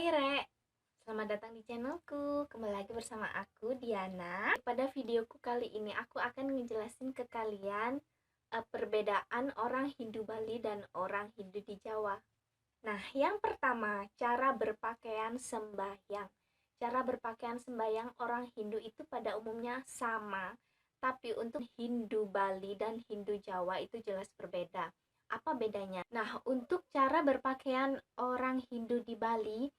Hai Re, selamat datang di channelku. Kembali lagi bersama aku, Diana. Pada videoku kali ini aku akan ngejelasin ke kalian perbedaan orang Hindu Bali dan orang Hindu di Jawa. Nah, yang pertama, cara berpakaian sembahyang. Cara berpakaian sembahyang orang Hindu itu pada umumnya sama, tapi untuk Hindu Bali dan Hindu Jawa itu jelas berbeda. Apa bedanya? Nah, untuk cara berpakaian orang Hindu di Bali,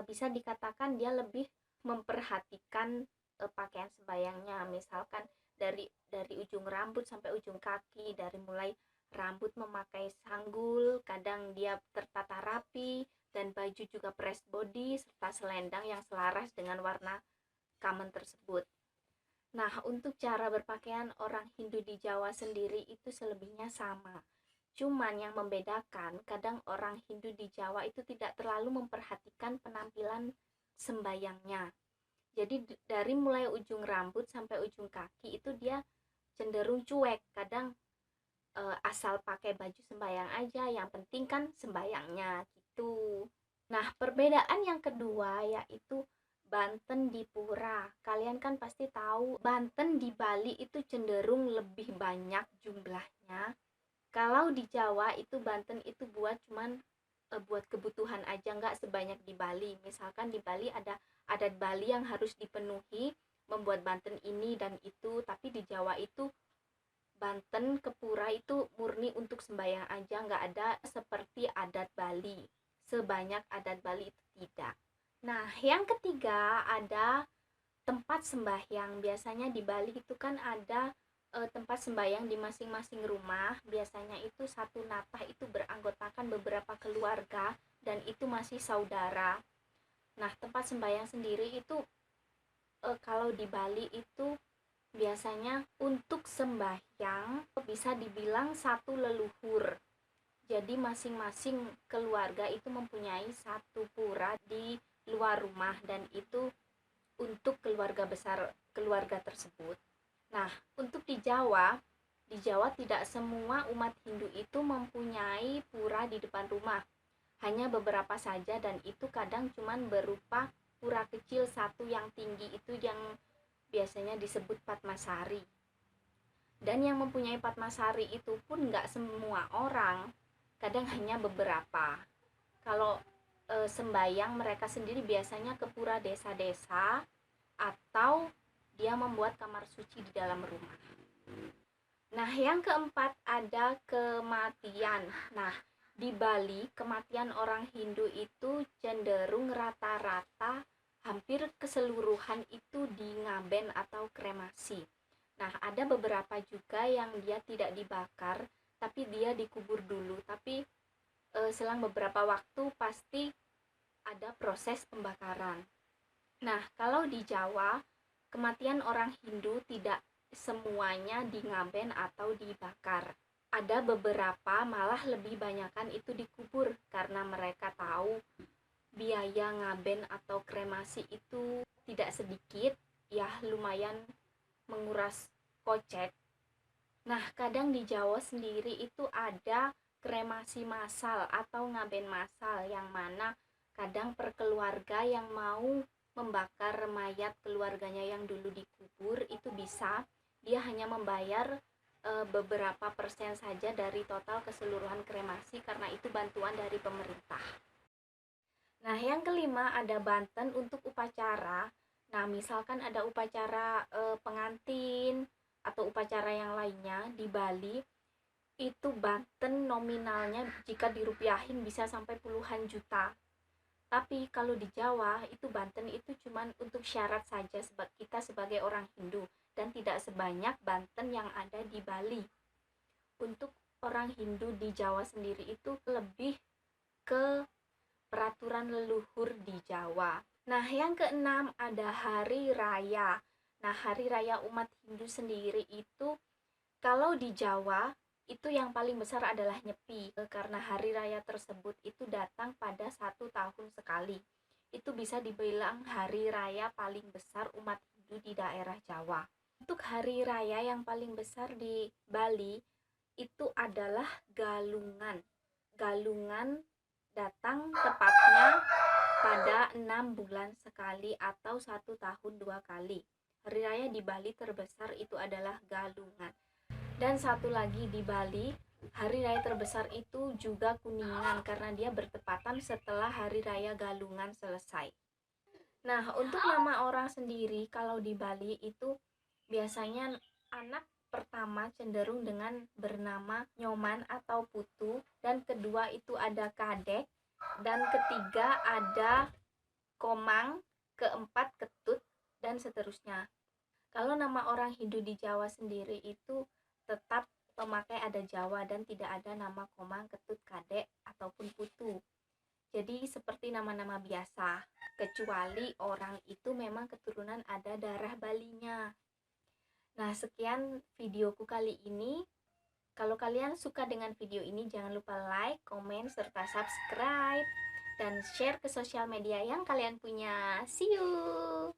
bisa dikatakan dia lebih memperhatikan pakaian sembayangnya. Misalkan dari ujung rambut sampai ujung kaki, dari mulai rambut memakai sanggul, kadang dia tertata rapi, dan baju juga press body serta selendang yang selaras dengan warna common tersebut. Nah, untuk cara berpakaian orang Hindu di Jawa sendiri itu selebihnya sama. Cuman yang membedakan, kadang orang Hindu di Jawa itu tidak terlalu memperhatikan penampilan sembayangnya. Jadi dari mulai ujung rambut sampai ujung kaki itu dia cenderung cuek. Kadang asal pakai baju sembayang aja, yang penting kan sembayangnya gitu. Nah, perbedaan yang kedua yaitu Banten di Pura. Kalian kan pasti tahu Banten di Bali itu cenderung lebih banyak jumlahnya. Kalau di Jawa itu Banten itu buat kebutuhan aja, nggak sebanyak di Bali. Misalkan di Bali ada adat Bali yang harus dipenuhi, membuat Banten ini dan itu, tapi di Jawa itu Banten ke Pura itu murni untuk sembahyang aja, nggak ada seperti adat Bali. Sebanyak adat Bali itu tidak. Nah, yang ketiga ada tempat sembahyang. Biasanya di Bali itu kan ada tempat sembahyang di masing-masing rumah. Biasanya itu satu natah itu beranggotakan beberapa keluarga dan itu masih saudara. Nah, tempat sembahyang sendiri itu kalau di Bali itu biasanya untuk sembahyang bisa dibilang satu leluhur. Jadi masing-masing keluarga itu mempunyai satu pura di luar rumah dan itu untuk keluarga besar keluarga tersebut. Nah, untuk di Jawa tidak semua umat Hindu itu mempunyai pura di depan rumah. Hanya beberapa saja dan itu kadang cuman berupa pura kecil satu yang tinggi itu yang biasanya disebut Padmasari. Dan yang mempunyai Padmasari itu pun nggak semua orang, kadang hanya beberapa. Kalau sembayang mereka sendiri biasanya ke pura desa-desa atau dia membuat kamar suci di dalam rumah. Nah, yang keempat ada kematian. Nah, di Bali kematian orang Hindu itu cenderung rata-rata hampir keseluruhan itu di ngaben atau kremasi. Nah, ada beberapa juga yang dia tidak dibakar, tapi dia dikubur dulu. Tapi selang beberapa waktu pasti ada proses pembakaran. Nah, kalau di Jawa, kematian orang Hindu tidak semuanya di ngaben atau dibakar. Ada beberapa malah lebih banyakan itu dikubur karena mereka tahu biaya ngaben atau kremasi itu tidak sedikit, ya lumayan menguras kocek. Nah, kadang di Jawa sendiri itu ada kremasi massal atau ngaben massal yang mana kadang per keluarga yang mau membakar mayat keluarganya yang dulu dikubur itu bisa, dia hanya membayar beberapa persen saja dari total keseluruhan kremasi karena itu bantuan dari pemerintah. Nah, yang kelima ada Banten untuk upacara. Nah, misalkan ada upacara pengantin atau upacara yang lainnya di Bali, itu Banten nominalnya jika dirupiahin bisa sampai puluhan juta. Tapi kalau di Jawa itu Banten itu cuman untuk syarat saja kita sebagai orang Hindu dan tidak sebanyak Banten yang ada di Bali. Untuk orang Hindu di Jawa sendiri itu lebih ke peraturan leluhur di Jawa. Nah, yang keenam ada hari raya. Nah, hari raya umat Hindu sendiri itu kalau di Jawa itu yang paling besar adalah Nyepi, karena hari raya tersebut itu datang pada 1 tahun sekali. Itu bisa dibilang hari raya paling besar umat Hindu di daerah Jawa. Untuk hari raya yang paling besar di Bali itu adalah Galungan. Galungan datang tepatnya pada 6 bulan sekali atau 1 tahun 2 kali. Hari raya di Bali terbesar itu adalah Galungan. Dan satu lagi di Bali, hari raya terbesar itu juga Kuningan karena dia bertepatan setelah hari raya Galungan selesai. Nah, untuk nama orang sendiri kalau di Bali itu biasanya anak pertama cenderung dengan bernama Nyoman atau Putu, dan kedua itu ada Kadek, dan ketiga ada Komang, keempat Ketut, dan seterusnya. Kalau nama orang Hindu di Jawa sendiri itu tetap memakai ada Jawa dan tidak ada nama Komang, Ketut, Kadek, ataupun Putu. Jadi seperti nama-nama biasa, kecuali orang itu memang keturunan ada darah Balinya. Nah, sekian videoku kali ini. Kalau kalian suka dengan video ini, jangan lupa like, komen, serta subscribe, dan share ke sosial media yang kalian punya. See you!